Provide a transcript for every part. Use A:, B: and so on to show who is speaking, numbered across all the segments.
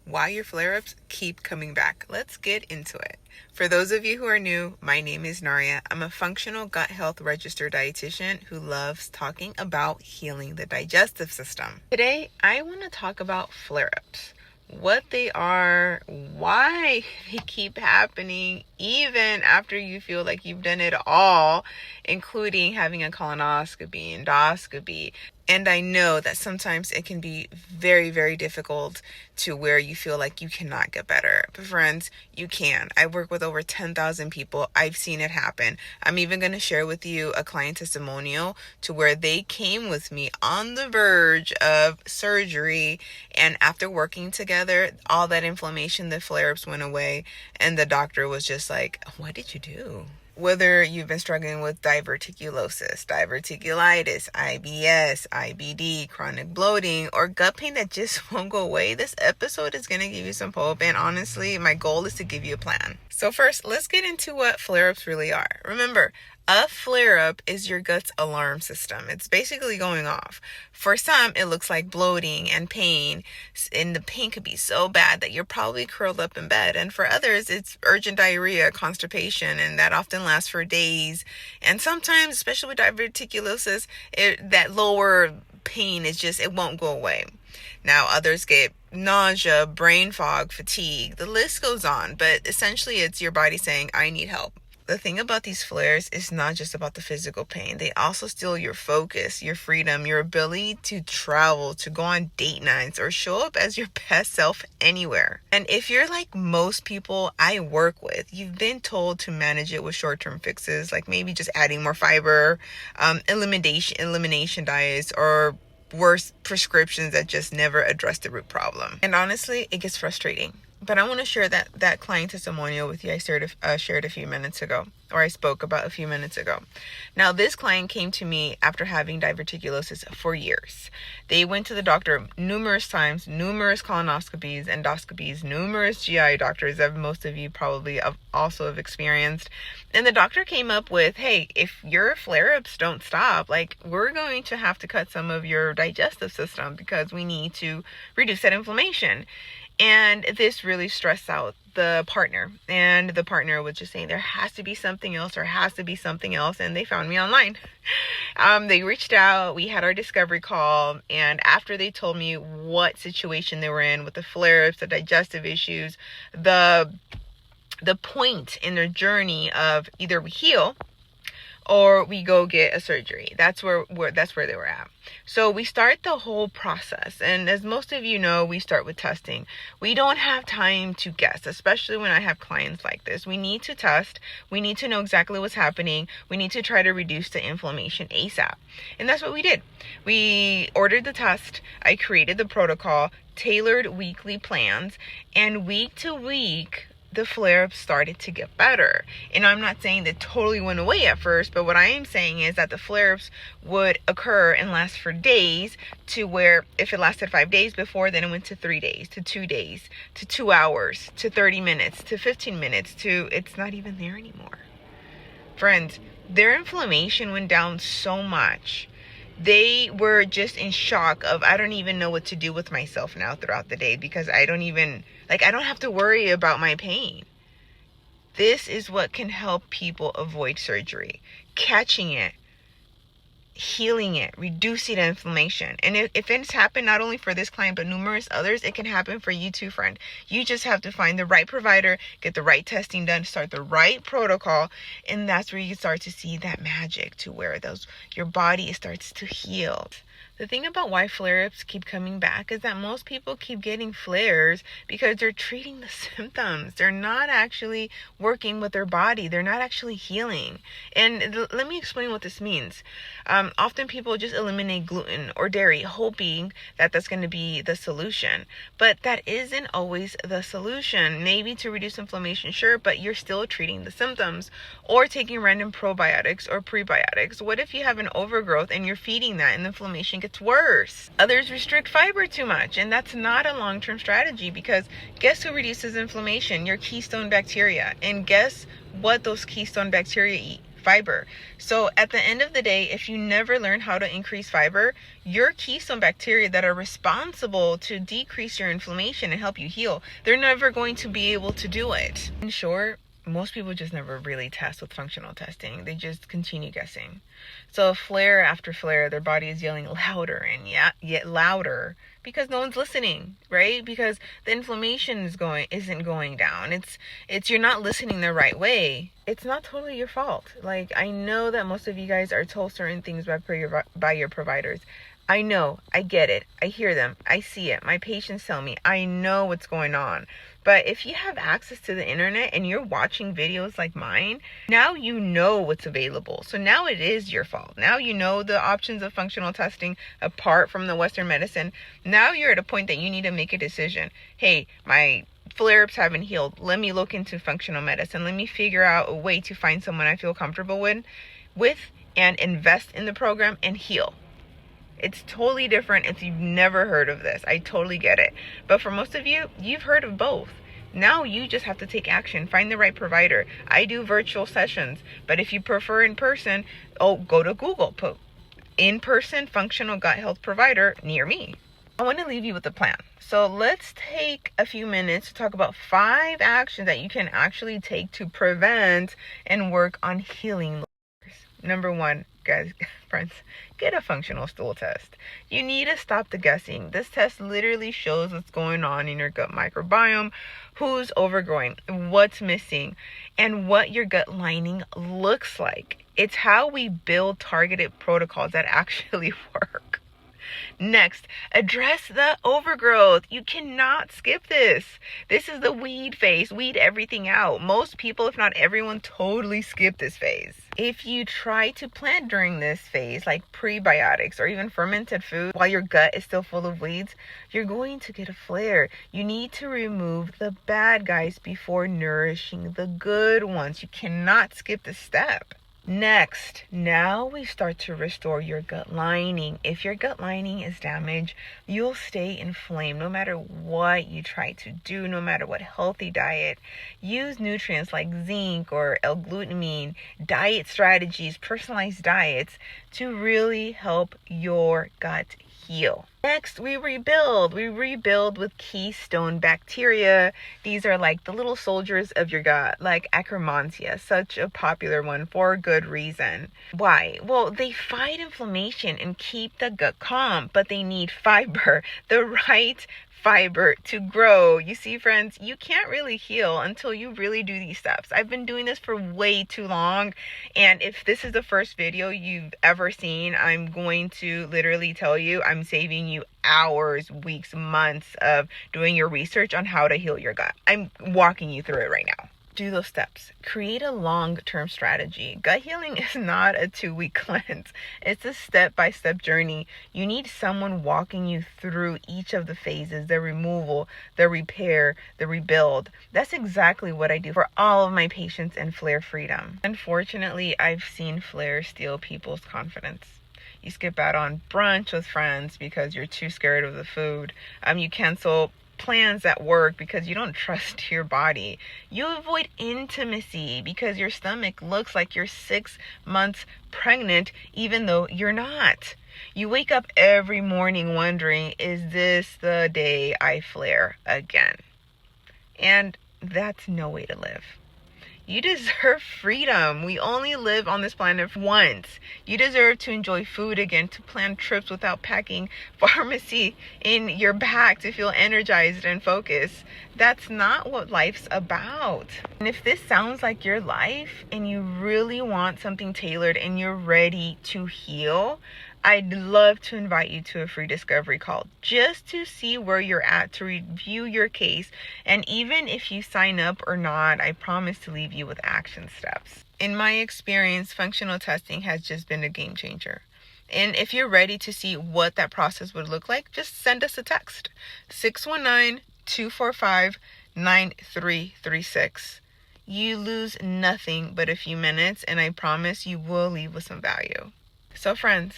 A: why your flare-ups keep coming back. Let's get into it. For those of you who are new, my name is Naria. I'm a functional gut health registered dietitian who loves talking about healing the digestive system. Today, I want to talk about flare-ups. What they are, why they keep happening, even after you feel like you've done it all, including having a colonoscopy, endoscopy. And I know that sometimes it can be very, very difficult to where you feel like you cannot get better. But friends, you can. I work with over 10,000 people. I've seen it happen. I'm even going to share with you a client testimonial to where they came with me on the verge of surgery. And after working together, all that inflammation, the flare-ups went away. And the doctor was just like, what did you do? Whether you've been struggling with diverticulosis, diverticulitis, IBS, IBD, chronic bloating, or gut pain that just won't go away, this episode is going to give you some hope. And honestly, my goal is to give you a plan. So first, let's get into what flare-ups really are. Remember, a flare-up is your gut's alarm system. It's basically going off. For some, it looks like bloating and pain, and the pain could be so bad that you're probably curled up in bed. And for others, it's urgent diarrhea, constipation, and that often lasts for days. And sometimes, especially with diverticulosis, that lower pain is just, it won't go away. Now, others get nausea, brain fog, fatigue. The list goes on, but essentially it's your body saying, I need help. The thing about these flares is not just about the physical pain. They also steal your focus, your freedom, your ability to travel, to go on date nights, or show up as your best self anywhere. And if you're like most people I work with, you've been told to manage it with short-term fixes, like maybe just adding more fiber, elimination diets, or worse, prescriptions that just never address the root problem. And honestly, it gets frustrating. But I want to share that client testimonial with you. I shared a few minutes ago, or I spoke about a few minutes ago. Now, this client came to me after having diverticulosis for years. They went to the doctor numerous times, numerous colonoscopies, endoscopies, numerous GI doctors that most of you probably also have experienced. And the doctor came up with, hey, if your flare-ups don't stop, like, we're going to have to cut some of your digestive system because we need to reduce that inflammation. And this really stressed out the partner. And the partner was just saying, there has to be something else, or has to be something else. And they found me online. They reached out. We had our discovery call. And after they told me what situation they were in with the flare-ups, the digestive issues, the point in their journey of either we heal or we go get a surgery. That's where they were at. So we start the whole process. And as most of you know, we start with testing. We don't have time to guess, especially when I have clients like this. We need to test. We need to know exactly what's happening. We need to try to reduce the inflammation ASAP. And that's what we did. We ordered the test. I created the protocol, tailored weekly plans, and week to week, the flare-ups started to get better. And I'm not saying they totally went away at first, but what I am saying is that the flare-ups would occur and last for days, to where if it lasted 5 days before, then it went to 3 days, to 2 days, to 2 hours, to 30 minutes, to 15 minutes, to it's not even there anymore. Friends, their inflammation went down so much. They were just in shock of, I don't even know what to do with myself now throughout the day, because I don't have to worry about my pain. This is what can help people avoid surgery. Catching it, healing it, reducing the inflammation. And if it's happened not only for this client, but numerous others, it can happen for you too, friend. You just have to find the right provider, get the right testing done, start the right protocol, and that's where you start to see that magic, to where your body starts to heal. The thing about why flare-ups keep coming back is that most people keep getting flares because they're treating the symptoms. They're not actually working with their body. They're not actually healing. And let me explain what this means. Often people just eliminate gluten or dairy, hoping that that's going to be the solution. But that isn't always the solution. Maybe to reduce inflammation, sure, but you're still treating the symptoms. Or taking random probiotics or prebiotics. What if you have an overgrowth and you're feeding that and the inflammation gets worse? Others restrict fiber too much, and that's not a long-term strategy, because guess who reduces inflammation? Your keystone bacteria. And guess what those keystone bacteria eat? fiber. So at the end of the day, if you never learn how to increase fiber, your keystone bacteria that are responsible to decrease your inflammation and help you heal, they're never going to be able to do it. In short, most people just never really test with functional testing. They just continue guessing. So flare after flare, their body is yelling louder and yet louder because no one's listening, right? Because the inflammation isn't going down. It's you're not listening the right way. It's not totally your fault. Like, I know that most of you guys are told certain things by your providers. I know, I get it, I hear them, I see it, my patients tell me, I know what's going on. But if you have access to the internet and you're watching videos like mine, now you know what's available. So now it is your fault. Now you know the options of functional testing apart from the Western medicine. Now you're at a point that you need to make a decision. Hey, my flare-ups haven't healed. Let me look into functional medicine. Let me figure out a way to find someone I feel comfortable with and invest in the program and heal. It's totally different if you've never heard of this. I totally get it. But for most of you, you've heard of both. Now you just have to take action. Find the right provider. I do virtual sessions. But if you prefer in person, go to Google. Put in-person functional gut health provider near me. I want to leave you with a plan. So let's take a few minutes to talk about 5 actions that you can actually take to prevent and work on healing. Number 1, guys, friends, get a functional stool test. You need to stop the guessing. This test literally shows what's going on in your gut microbiome, who's overgrowing, what's missing, and what your gut lining looks like. It's how we build targeted protocols that actually work. Next, address the overgrowth. You cannot skip this. This is the weed phase. Weed everything out. Most people, if not everyone, totally skip this phase. If you try to plant during this phase, like prebiotics or even fermented food, while your gut is still full of weeds, you're going to get a flare. You need to remove the bad guys before nourishing the good ones. You cannot skip this step. Next, now we start to restore your gut lining. If your gut lining is damaged, you'll stay inflamed no matter what you try to do, no matter what healthy diet. Use nutrients like zinc or L-glutamine, diet strategies, personalized diets to really help your gut heal. Next, we rebuild. We rebuild with keystone bacteria. These are like the little soldiers of your gut, like Akkermansia, such a popular one for good reason. Why? Well, they fight inflammation and keep the gut calm, but they need fiber, the right fiber to grow. You see, friends, you can't really heal until you really do these steps. I've been doing this for way too long, and if this is the first video you've ever seen, I'm going to literally tell you I'm saving you hours, weeks, months of doing your research on how to heal your gut. I'm walking you through it right now. Do those steps. Create a long-term strategy. Gut healing is not a 2-week cleanse. It's a step-by-step journey. You need someone walking you through each of the phases, the removal, the repair, the rebuild. That's exactly what I do for all of my patients in Flare Freedom. Unfortunately, I've seen flares steal people's confidence. You skip out on brunch with friends because you're too scared of the food. You cancel plans at work because you don't trust your body. You avoid intimacy because your stomach looks like you're 6 months pregnant even though you're not. You wake up every morning wondering, is this the day I flare again? And that's no way to live. You deserve freedom. We only live on this planet once. You deserve to enjoy food again, to plan trips without packing pharmacy in your back, to feel energized and focused. That's not what life's about. And if this sounds like your life and you really want something tailored and you're ready to heal, I'd love to invite you to a free discovery call just to see where you're at, to review your case. And even if you sign up or not, I promise to leave you with action steps. In my experience, functional testing has just been a game changer. And if you're ready to see what that process would look like, just send us a text. 619-245-9336. You lose nothing but a few minutes, and I promise you will leave with some value. So friends,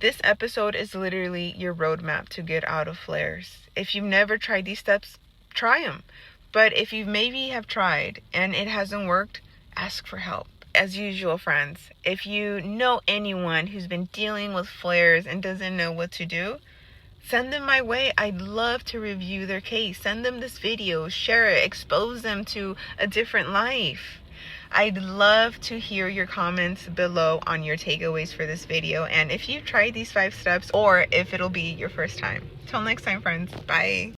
A: this episode is literally your roadmap to get out of flares. If you've never tried these steps, try them. But if you maybe have tried and it hasn't worked, ask for help. as usual, friends, if you know anyone who's been dealing with flares and doesn't know what to do, send them my way. I'd love to review their case. Send them this video, share it, expose them to a different life. I'd love to hear your comments below on your takeaways for this video, and if you tried these 5 steps or if it'll be your first time. Till next time, friends. Bye.